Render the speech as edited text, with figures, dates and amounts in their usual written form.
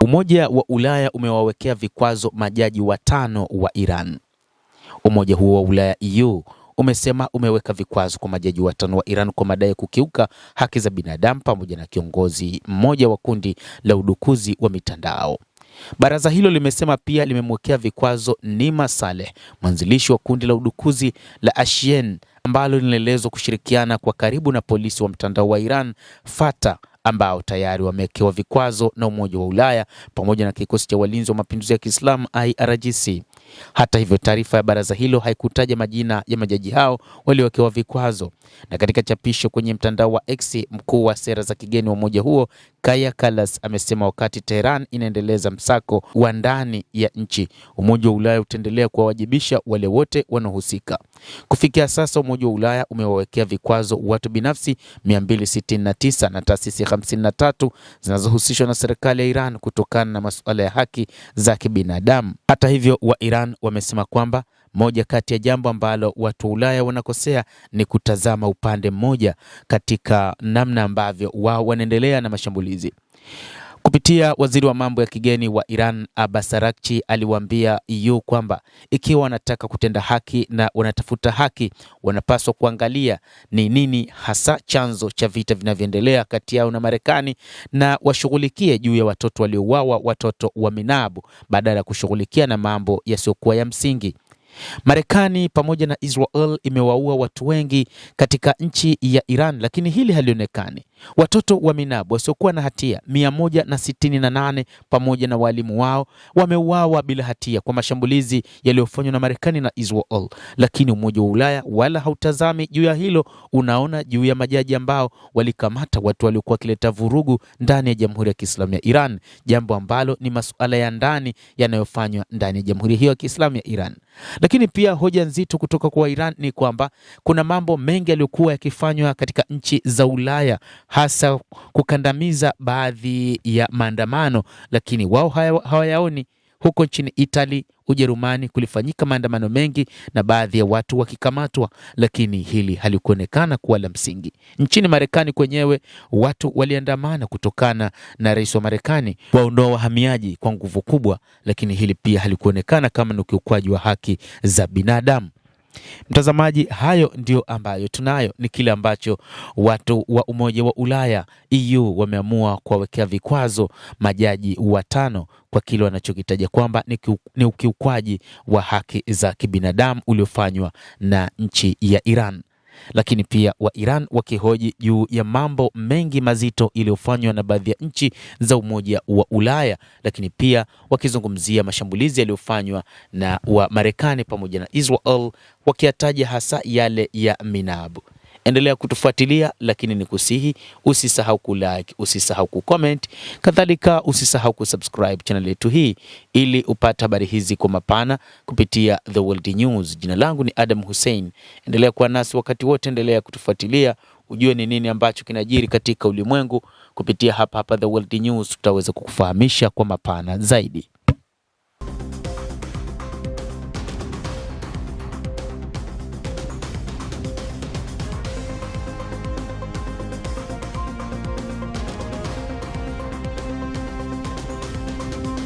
Umoja wa Ulaya umewawekea vikwazo majaji watano wa Iran. Umoja huo wa Ulaya EU umesema umeweka vikwazo kwa majaji watano wa Iran kwa madai ya kukiuka haki za binadamu pamoja na kiongozi mmoja wa kundi la udukuzi wa mitandao. Baraza hilo limesema pia limemwekea vikwazo Nima Saleh, mwanzilishi wa kundi la udukuzi la Ashien ambalo linaelezwa kushirikiana kwa karibu na polisi wa mtandao wa Iran Fatah, ambao tayari wamewekewa vikwazo na Umoja wa Ulaya pamoja na kikosi cha walinzi wa mapinduzi ya Kiislamu IRGC. Hata hivyo, taarifa ya baraza hilo haikutaja majina ya majaji hao waliowekewa vikwazo. Na katika chapisho kwenye mtandao wa X, mkuu wa sera za kigeni wa umoja huo Kaja Kallas amesema wakati Tehran inaendeleza msako wa ndani ya nchi, Umoja wa Ulaya utaendelea kuwawajibisha wale wote wanaohusika. Kufikia sasa, Umoja wa Ulaya umewawekea vikwazo watu binafsi 269 na taasisi 53 zinazohusishwa na serikali ya Iran kutokana na masuala ya haki za kibinadamu. Hata hivyo, wa Iran wamesema kwamba moja kati ya jambo ambalo watu wa Ulaya wanakosea ni kutazama upande mmoja katika namna ambavyo wao wanaendelea na mashambulizi. Kupitia waziri wa mambo ya kigeni wa Iran Abbas Araghchi aliwaambia EU kwamba ikiwa wanataka kutenda haki na wanatafuta haki, wanapaswa kuangalia ni nini hasa chanzo cha vita vinavyoendelea kati yao na Marekani na washughulikie juu ya watoto waliouawa, watoto wa Minabu, badala ya kushughulikia na mambo yasiyokuwa ya msingi. Marekani pamoja na Israel imewaua watu wengi katika nchi ya Iran, lakini hili halionekani. Watoto wa Minabu wasiokuwa na hatia 168 pamoja na walimu wao wameuawa bila hatia kwa mashambulizi yaliyofanywa na Marekani na Israel, lakini Umoja wa Ulaya wala hautazami juu ya hilo. Unaona juu ya majaji ambao walikamata watu waliokuwa wakileta vurugu ndani ya Jamhuri ya Kiislamu ya Iran, jambo ambalo ni masuala ya ndani yanayofanywa ndani ya Jamhuri hiyo ya Kiislamu ya Iran. Lakini pia hoja nzito kutoka kwa Iran ni kwamba kuna mambo mengi yaliyokuwa yakifanywa katika nchi za Ulaya, hasa kukandamiza baadhi ya maandamano, lakini wao hawayaoni. Huko nchini Italy, Ujerumani kulifanyika maandamano mengi na baadhi ya watu wakikamatwa, lakini hili halikuonekana kuwa la msingi. Nchini Marekani kwenyewe watu waliandamana kutokana na rais wa Marekani waondoa wahamiaji kwa nguvu kubwa, lakini hili pia halikuonekana kama ni ukiukwaji wa haki za binadamu. Mtazamaji, hayo ndio ambayo tunayo, ni kile ambacho watu wa Umoja wa Ulaya EU wameamua kuwawekea vikwazo majaji watano kwa kile wanachokitaja kwamba ni ukiukwaji wa haki za kibinadamu uliofanywa na nchi ya Iran. Lakini pia wa Iran wakihoji juu ya mambo mengi mazito iliyofanywa na baadhi ya nchi za Umoja wa Ulaya, lakini pia wakizungumzia mashambulizi yaliyofanywa na wa Marekani pamoja na Israel, wakiyataja hasa yale ya Minabu. Endelea kutufuatilia, lakini nikusihi usisahau kulike, usisahau kucomment, kadhalika usisahau kusubscribe channel yetu hii ili upate habari hizi kwa mapana kupitia The World News. Jina langu ni Adam Hussein. Endelea kuwa nasi wakati wote, endelea kutufuatilia ujue ni nini ambacho kinajiri katika ulimwengu kupitia hapa The World News. Tutaweza kukufahamisha kwa mapana zaidi.